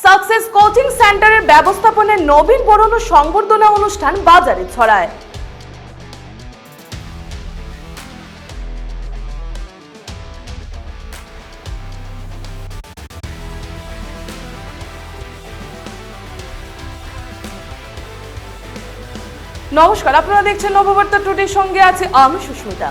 Success coaching সেন্টারের ব্যবস্থাপনায় নবীন বরণ ও সংবর্ধনা অনুষ্ঠান বাজারে ছড়ায়। নমস্কার, আপনারা দেখছেন নববার্তা টুডের সঙ্গে আছে আমি সুস্মিতা।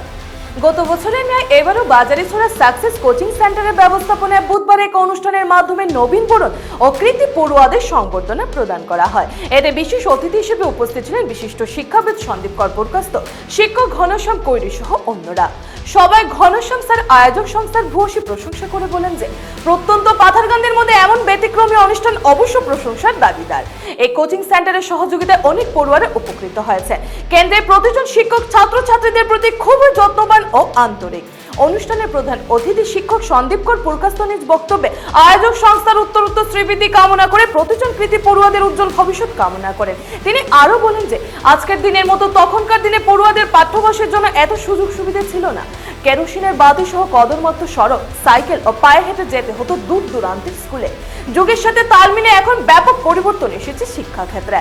গত বছরের ন্যায় এবারও বাজারে ছড়া সাকসেস কোচিং সেন্টারের ব্যবস্থাপনায় বুধবার এক অনুষ্ঠানের মাধ্যমে নবীন বরণ ও কৃতি পড়ুয়াদের সংবর্ধনা প্রদান করা হয়। এতে বিশেষ অতিথি হিসেবে উপস্থিত ছিলেন বিশিষ্ট শিক্ষাবিদ সন্দীপ কর বরখাস্ত, শিক্ষক ঘনশ্যাম কৈরি সহ অন্যরা। সবাই ঘনশ্যাম স্যার আয়োজক সংস্থার ভূয়সী প্রশংসা করে বলেন যে প্রত্যন্ত পাথারকান্দির মধ্যে এমন ব্যতিক্রমী অনুষ্ঠান অবশ্য প্রশংসার দাবিদার। এই কোচিং সেন্টারের সহযোগিতায় অনেক পড়ুয়ারা উপকৃত হয়েছে। কেন্দ্রের প্রতিজন শিক্ষক ছাত্রছাত্রীদের প্রতি খুবই যত্নবান ও আন্তরিক। অনুষ্ঠানের প্রধান অতিথি শিক্ষক সন্দীপ কর বরখাস্ত নিজ বক্তব্যে আয়োজক সংস্থার উত্তরোত্তর শ্রীবৃদ্ধি কামনা করে প্রতিজন কৃতি পড়ুয়াদের উজ্জ্বল ভবিষ্যৎ কামনা করেন। তিনি আরো বলেন যে আজকের দিনের মতো তখনকার দিনে পড়ুয়াদের পাঠ্যবর্ষের জন্য এত সুযোগ সুবিধা ছিল না। কেরোসিনের বাতি সহ কদরমত্ত সড়ক, সাইকেল ও পায়ে হেঁটে যেতে হতো দূর দূরান্তের স্কুলে। যুগের সাথে তাল মিলে এখন ব্যাপক পরিবর্তন এসেছে শিক্ষাক্ষেত্রে।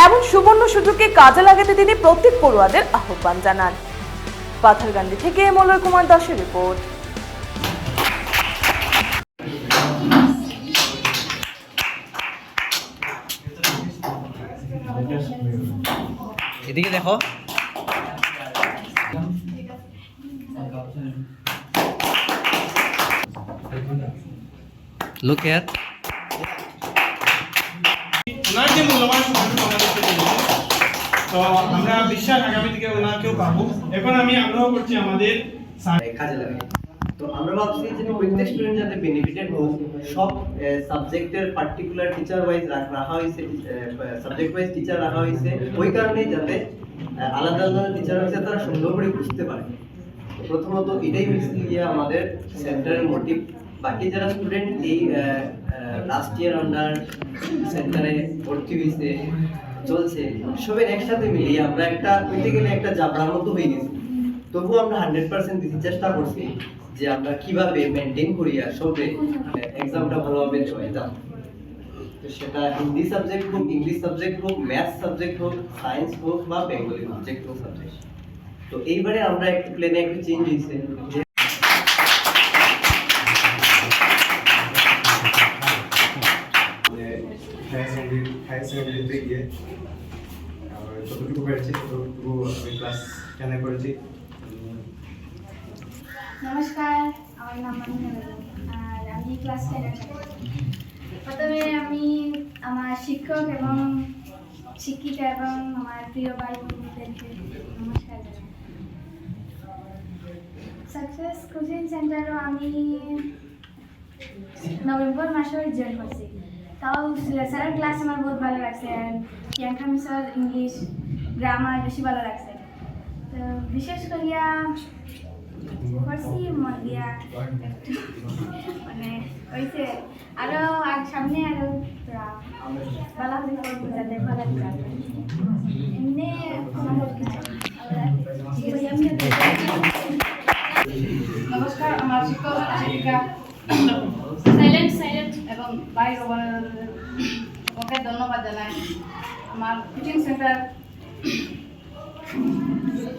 এমন সুবর্ণ সুযোগকে কাজে লাগাতে তিনি প্রত্যেক পড়ুয়াদের আহ্বান জানান। পাথারকান্দি থেকে মলয় কুমার দাসের রিপোর্ট। এদিকে দেখো, look here. ওনার যে মূল্যবান সময়টুকু আমাদেরকে দিলেন, তো আমরা বিশ্বাস আগামী থেকে ওনাকেও পাবো। এখন আমি আগ্রহ করছি আমাদের কাজে লাগে। তো আমরা ভাবছি যে প্রত্যেক স্টুডেন্ট যাতে বেনিফিটেড হোক, সব সাবজেক্টের পার্টিকুলার টিচার ওয়াইজ রাখা হয়েছে, সাবজেক্ট ওয়াইজ টিচার রাখা হয়েছে, ওই কারণে যাতে আলাদা আলাদা টিচার হয়েছে তারা সুন্দর করে বুঝতে পারে। প্রথমত এটাই হয়েছে গিয়ে আমাদের সেন্টারের মোটিভ। বাকি যারা স্টুডেন্ট এই লাস্ট ইয়ার আন্ডার সেন্টারে ভর্তি হয়েছে চলছে, সবের একসাথে মিলিয়ে আমরা একটা হইতে গেলে একটা জাবরার মতো হয়ে গেছি। তবুও আমরা 100% দিতে চেষ্টা করছি যে আমরা কিভাবে মেনটেন করি আর সবে এক্সামটা ভালোভাবে দেওয়া যায়। তো সেটা হিন্দি সাবজেক্ট হোক, ইংলিশ সাবজেক্ট হোক, ম্যাথস সাবজেক্ট হোক, সায়েন্স হোক বা বেঙ্গলি সাবজেক্ট হোক সাবজেক্ট। তো এইবারে আমরা একটু প্ল্যানে একটু চেঞ্জ হয়েছে যে হায়ার সেকেন্ডারিতে গিয়ে যতটুকু পেরেছি ততটুকু আমি ক্লাস 10 করেছি। নমস্কার, আমার নাম মানিকা বেগম আর আমি ক্লাস 10 প্রথমে আমি আমার শিক্ষক এবং শিক্ষিকা এবং আমার প্রিয় ভাই বোনদেরকে নমস্কার জানাই। সাকসেস কোচিং সেন্টারও আমি নভেম্বর মাসে জয়েন করছি। তাও স্যারের ক্লাস আমার বহুত ভালো লাগছে। প্রিয়াঙ্কা মিসর ইংলিশ গ্রামার বেশি ভালো লাগছে। তো বিশেষ করিয়া করছি মন দিয়া মানে হয়েছে আরো সামনে আরো ভালো করবো যাতে ভালো এমনি নমস্কার, আমার শিক্ষক শিক্ষিকা সাইলেন্ট এবং ভাই ওকে ধন্যবাদ জানাই। আমার কোচিং সেন্টার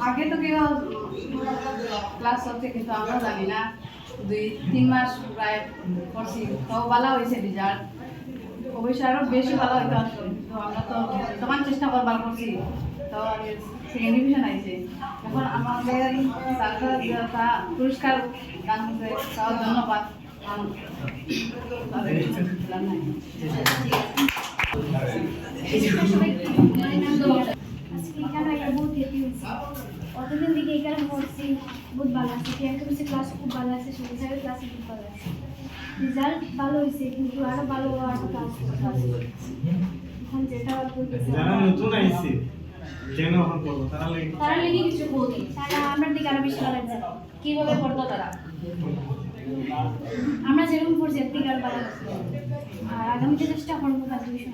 আগে তো কেউ ক্লাস হচ্ছে কিন্তু আমরা জানি না, 2-3 মাস প্রায় করছি, তাও ভালো হয়েছে রেজাল্ট। অবশ্যই আরও বেশি ভালো হইতে আসবে, তো আমরা তো তোমার চেষ্টা করবার করছি, তো সেকেন্ড ডিভিশন আইছে। এখন আমাদের পুরস্কার দান করতে তাও ধন্যবাদ। অতদিন দিকে এখানে পড়ছি, বহুত ভালো আছে। প্রিয়াঙ্কা মিসের ক্লাস খুব ভালো আছে, সুনীল স্যারের ক্লাস খুব ভালো আছে। রেজাল্ট ভালো হয়েছে কিন্তু আরো ভালো হওয়ার ক্লাস এখন যেটা যারা নতুন আইছে কেন এখন পড়বো তারা লেগে কিছু বলি, তারা আমার দিকে আরো বেশি ভালো লাগছে। কিভাবে পড়তো তারা? আমরা যেরকম পড়ছি এর থেকে আরো ভালো লাগছে। আর আগামীতে চেষ্টা করবো 5 ডিভিশন